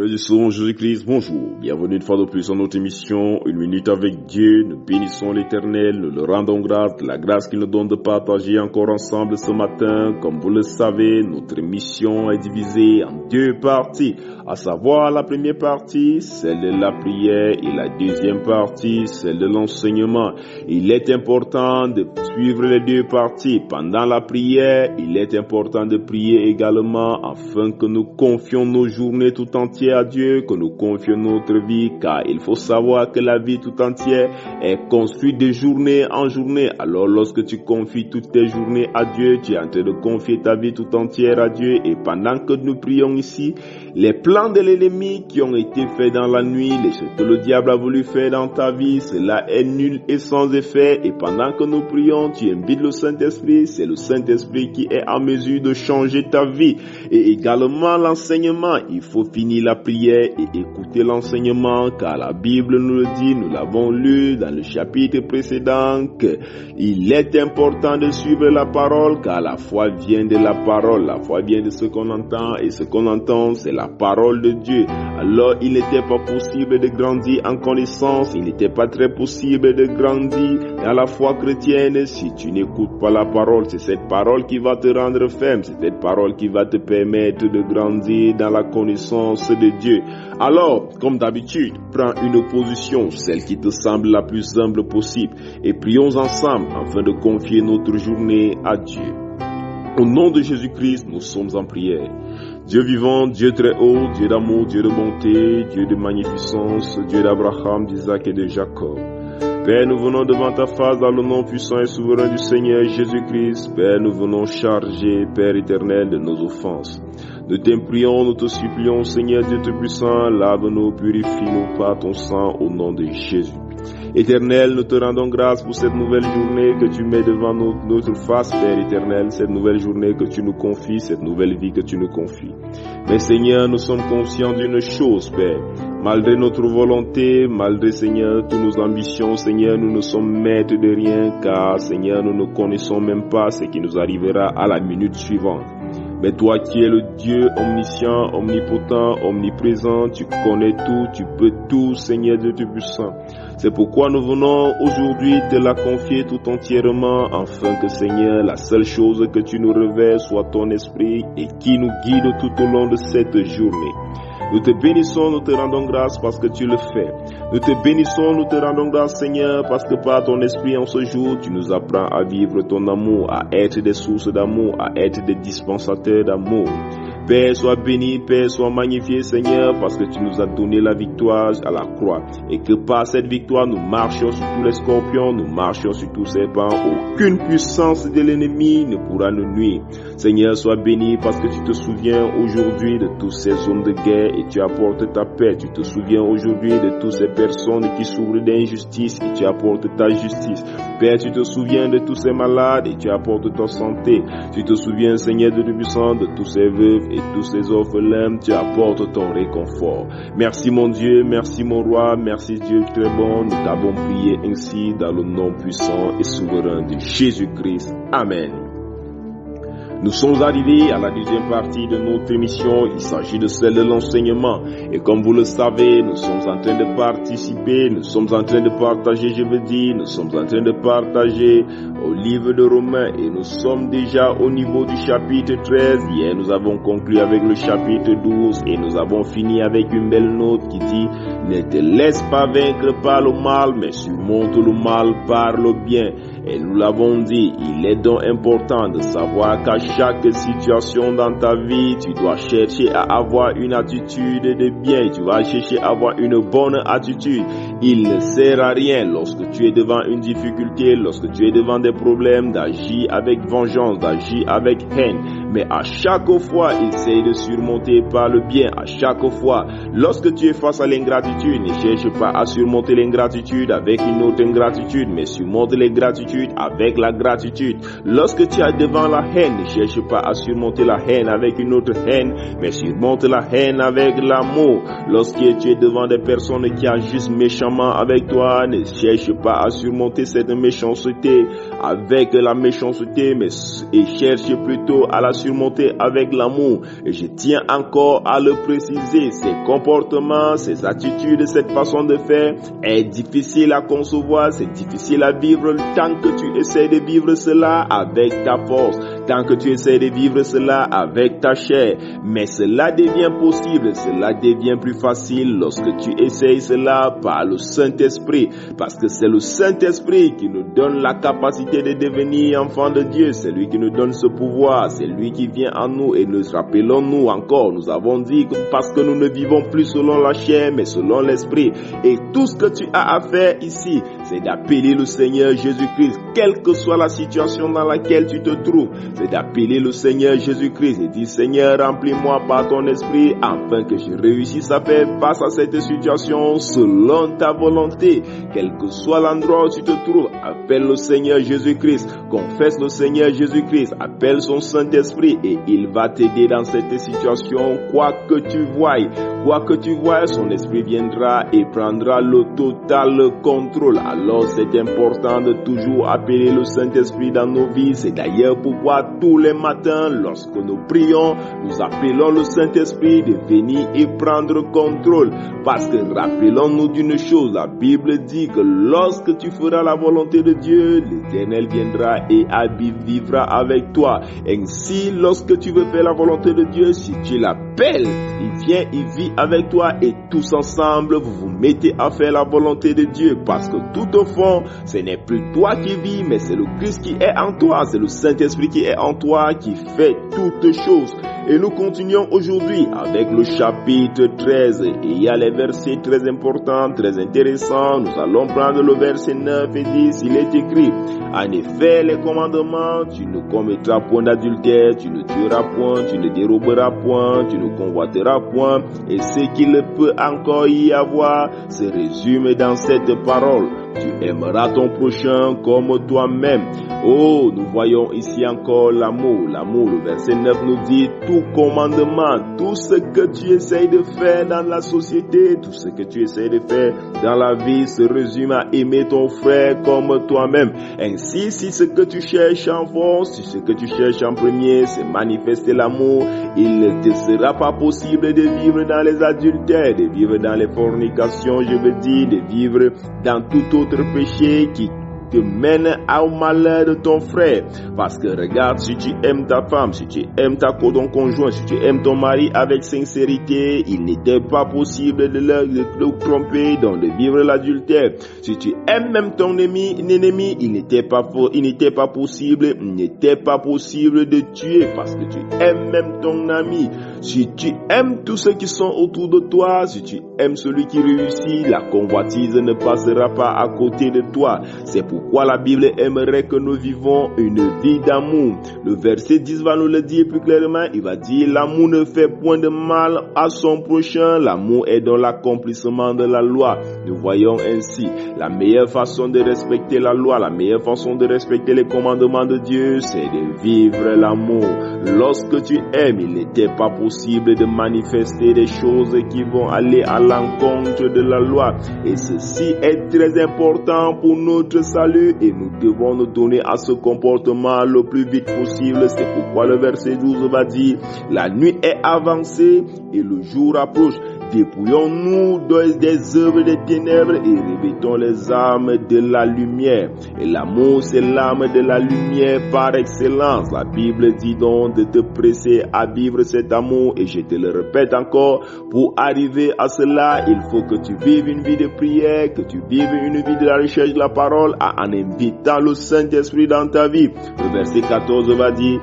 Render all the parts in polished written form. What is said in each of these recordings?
Frères et sœurs en Jésus-Christ, bonjour. Bienvenue une fois de plus dans notre émission, Une minute avec Dieu. Nous bénissons l'Éternel, nous le rendons grâce, la grâce qu'il nous donne de partager encore ensemble ce matin. Comme vous le savez, notre mission est divisée en deux parties, à savoir la première partie, celle de la prière, et la deuxième partie, celle de l'enseignement. Il est important de suivre les deux parties. Pendant la prière, il est important de prier également afin que nous confions nos journées tout entières à Dieu, que nous confions notre vie, car il faut savoir que la vie tout entière est construite de journée en journée. Alors lorsque tu confies toutes tes journées à Dieu, tu es en train de confier ta vie tout entière à Dieu. Et pendant que nous prions ici, les plans de l'ennemi qui ont été faits dans la nuit, ce que le diable a voulu faire dans ta vie, cela est nul et sans effet. Et pendant que nous prions, tu invites le Saint-Esprit, c'est le Saint-Esprit qui est en mesure de changer ta vie. Et également l'enseignement, il faut finir la prière et écouter l'enseignement, car la Bible nous le dit, nous l'avons lu dans le chapitre précédent, qu'il est important de suivre la parole, car la foi vient de la parole, la foi vient de ce qu'on entend, et ce qu'on entend, c'est la parole de Dieu. Alors, il n'était pas possible de grandir en connaissance, il n'était pas très possible de grandir dans la foi chrétienne si tu n'écoutes pas la parole. C'est cette parole qui va te rendre ferme, c'est cette parole qui va te permettre de grandir dans la connaissance de Dieu. Alors, comme d'habitude, prends une position, celle qui te semble la plus humble possible, et prions ensemble afin de confier notre journée à Dieu. Au nom de Jésus-Christ, nous sommes en prière. Dieu vivant, Dieu très haut, Dieu d'amour, Dieu de bonté, Dieu de magnificence, Dieu d'Abraham, d'Isaac et de Jacob. Père, nous venons devant ta face dans le nom puissant et souverain du Seigneur Jésus-Christ. Père, nous venons charger, Père éternel, de nos offenses. Nous t'imprions, nous te supplions, Seigneur Dieu Tout-Puissant, lave-nous, purifie-nous par ton sang au nom de Jésus. Éternel, nous te rendons grâce pour cette nouvelle journée que tu mets devant notre face, Père éternel, cette nouvelle journée que tu nous confies, cette nouvelle vie que tu nous confies. Mais Seigneur, nous sommes conscients d'une chose, Père. Malgré notre volonté, malgré, Seigneur, toutes nos ambitions, Seigneur, nous ne sommes maîtres de rien, car, Seigneur, nous ne connaissons même pas ce qui nous arrivera à la minute suivante. Mais toi qui es le Dieu omniscient, omnipotent, omniprésent, tu connais tout, tu peux tout, Seigneur Dieu Tout-Puissant. C'est pourquoi nous venons aujourd'hui te la confier tout entièrement, afin que, Seigneur, la seule chose que tu nous révèles soit ton esprit et qui nous guide tout au long de cette journée. Nous te bénissons, nous te rendons grâce parce que tu le fais. Nous te bénissons, nous te rendons grâce, Seigneur, parce que par ton esprit en ce jour, tu nous apprends à vivre ton amour, à être des sources d'amour, à être des dispensateurs d'amour. Père, sois béni, Père, sois magnifié, Seigneur, parce que tu nous as donné la victoire à la croix. Et que par cette victoire, nous marchions sur tous les scorpions, nous marchions sur tous les serpents. Aucune puissance de l'ennemi ne pourra nous nuire. Seigneur, sois béni parce que tu te souviens aujourd'hui de toutes ces zones de guerre et tu apportes ta paix. Tu te souviens aujourd'hui de toutes ces personnes qui souffrent d'injustice et tu apportes ta justice. Père, tu te souviens de tous ces malades et tu apportes ta santé. Tu te souviens, Seigneur de Dieu-Puissant, de tous ces veuves et tous ces orphelins, tu apportes ton réconfort. Merci mon Dieu, merci mon roi, merci Dieu très bon. Nous t'avons prié ainsi dans le nom puissant et souverain de Jésus-Christ. Amen. Nous sommes arrivés à la deuxième partie de notre émission. Il s'agit de celle de l'enseignement. Et comme vous le savez, nous sommes en train de participer, nous sommes en train de partager, nous sommes en train de partager au livre de Romains. Et nous sommes déjà au niveau du chapitre 13. Hier, nous avons conclu avec le chapitre 12 et nous avons fini avec une belle note qui dit « Ne te laisse pas vaincre par le mal, mais surmonte le mal par le bien ». Et nous l'avons dit, il est donc important de savoir qu'à chaque situation dans ta vie, tu dois chercher à avoir une attitude de bien. Tu vas chercher à avoir une bonne attitude. Il ne sert à rien lorsque tu es devant une difficulté, lorsque tu es devant des problèmes, d'agir avec vengeance, d'agir avec haine. Mais à chaque fois, essaye de surmonter par le bien. À chaque fois, lorsque tu es face à l'ingratitude, ne cherche pas à surmonter l'ingratitude avec une autre ingratitude, mais surmonte l'ingratitude avec la gratitude. Lorsque tu es devant la haine, ne cherche pas à surmonter la haine avec une autre haine, mais surmonte la haine avec l'amour. Lorsque tu es devant des personnes qui agissent méchamment avec toi, ne cherche pas à surmonter cette méchanceté avec la méchanceté, mais et cherche plutôt à la surmonter avec l'amour. Et je tiens encore à le préciser, ces comportements, ces attitudes, cette façon de faire est difficile à concevoir, c'est difficile à vivre tant que tu essaies de vivre cela avec ta force, tant que tu essaies de vivre cela avec ta chair. Mais cela devient possible, cela devient plus facile lorsque tu essayes cela par le Saint-Esprit, parce que c'est le Saint-Esprit qui nous donne la capacité de devenir enfants de Dieu, c'est lui qui nous donne ce pouvoir, c'est lui qui vient en nous. Et nous rappelons-nous encore, nous avons dit que parce que nous ne vivons plus selon la chair mais selon l'Esprit, et tout ce que tu as à faire ici, c'est d'appeler le Seigneur Jésus-Christ, quelle que soit la situation dans laquelle tu te trouves, c'est d'appeler le Seigneur Jésus-Christ et dire: Seigneur, remplis-moi par ton esprit afin que je réussisse à faire face à cette situation selon ta volonté. Quel que soit l'endroit où tu te trouves, appelle le Seigneur Jésus-Christ, confesse le Seigneur Jésus-Christ, appelle son Saint-Esprit et il va t'aider dans cette situation. Quoi que tu voies, son esprit viendra et prendra le total contrôle. Alors c'est important de toujours appeler le Saint-Esprit dans nos vies. C'est d'ailleurs pourquoi tous les matins, lorsque nous prions, nous appelons le Saint-Esprit de venir et prendre contrôle. Parce que rappelons-nous d'une chose, la Bible dit que lorsque tu feras la volonté de Dieu, l'Éternel viendra et vivra avec toi. Ainsi, lorsque tu veux faire la volonté de Dieu, si tu l'appelles, il vient, il vit avec toi et tous ensemble, vous vous mettez à faire la volonté de Dieu. Parce que tout au fond, ce n'est plus toi qui vis, mais c'est le Christ qui est en toi, c'est le Saint-Esprit qui est en toi, qui fait toutes choses. Et nous continuons aujourd'hui avec le chapitre 13. Et il y a les versets très importants, très intéressants. Nous allons prendre le verset 9 et 10. Il est écrit: en effet, les commandements, tu ne commettras point d'adultère, tu ne tueras point, tu ne déroberas point, tu ne convoiteras point. Et ce qu'il peut encore y avoir se résume dans cette parole: tu aimeras ton prochain comme toi-même. Oh, nous voyons ici encore l'amour. L'amour, le verset 9 nous dit: tout commandement, tout ce que tu essayes de faire dans la société, tout ce que tu essayes de faire dans la vie se résume à aimer ton frère comme toi-même. Ainsi, si ce que tu cherches en fond, si ce que tu cherches en premier, c'est manifester l'amour, il ne te sera pas possible de vivre dans les adultères, de vivre dans les fornications, je veux dire, de vivre dans tout autre péché qui te mène au malheur de ton frère. Parce que regarde, si tu aimes ta femme, si tu aimes ton conjoint, si tu aimes ton mari avec sincérité, il n'était pas possible de le tromper, donc de vivre l'adultère. Si tu aimes même ton ennemi, il n'était pas possible de tuer, parce que tu aimes même ton ami. Si tu aimes tous ceux qui sont autour de toi, si tu aimes celui qui réussit, la convoitise ne passera pas à côté de toi. C'est pourquoi la Bible aimerait que nous vivons une vie d'amour. Le verset 10 va nous le dire plus clairement. Il va dire: l'amour ne fait point de mal à son prochain. L'amour est dans l'accomplissement de la loi. Nous voyons ainsi la meilleure façon de respecter la loi, la meilleure façon de respecter les commandements de Dieu, c'est de vivre l'amour. Lorsque tu aimes, il n'était pas possible de manifester des choses qui vont aller à l'encontre de la loi. Et ceci est très important pour notre salut et nous devons nous donner à ce comportement le plus vite possible. C'est pourquoi le verset 12 va dire: la nuit est avancée et le jour approche. Dépouillons-nous des œuvres des ténèbres et revêtons les armes de la lumière. Et l'amour, c'est l'arme de la lumière par excellence. La Bible dit donc de te presser à vivre cet amour. Et je te le répète encore, pour arriver à cela, il faut que tu vives une vie de prière, que tu vives une vie de la recherche de la parole, en invitant le Saint-Esprit dans ta vie. Le verset 14 va dire: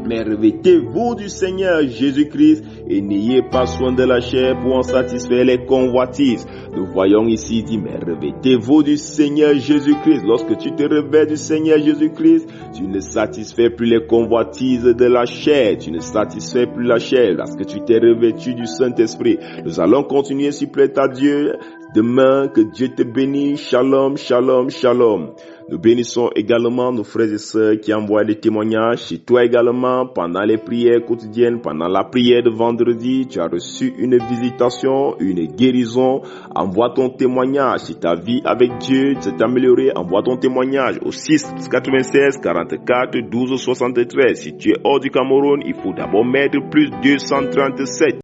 mais revêtez-vous du Seigneur Jésus-Christ et n'ayez pas soin de la chair pour en satisfaire les convoitises. Nous voyons ici dit: mais revêtez-vous du Seigneur Jésus-Christ. Lorsque tu te revêts du Seigneur Jésus-Christ, tu ne satisfais plus les convoitises de la chair. Tu ne satisfais plus la chair parce que tu t'es revêtu du Saint-Esprit. Nous allons continuer, s'il plaît à Dieu. Demain, que Dieu te bénisse. Shalom, shalom, shalom. Nous bénissons également nos frères et sœurs qui envoient des témoignages. Si toi également, pendant les prières quotidiennes, pendant la prière de vendredi, tu as reçu une visitation, une guérison, envoie ton témoignage. Si ta vie avec Dieu s'est améliorée, envoie ton témoignage au 6 96 44 12 73. Si tu es hors du Cameroun, il faut d'abord mettre plus 237.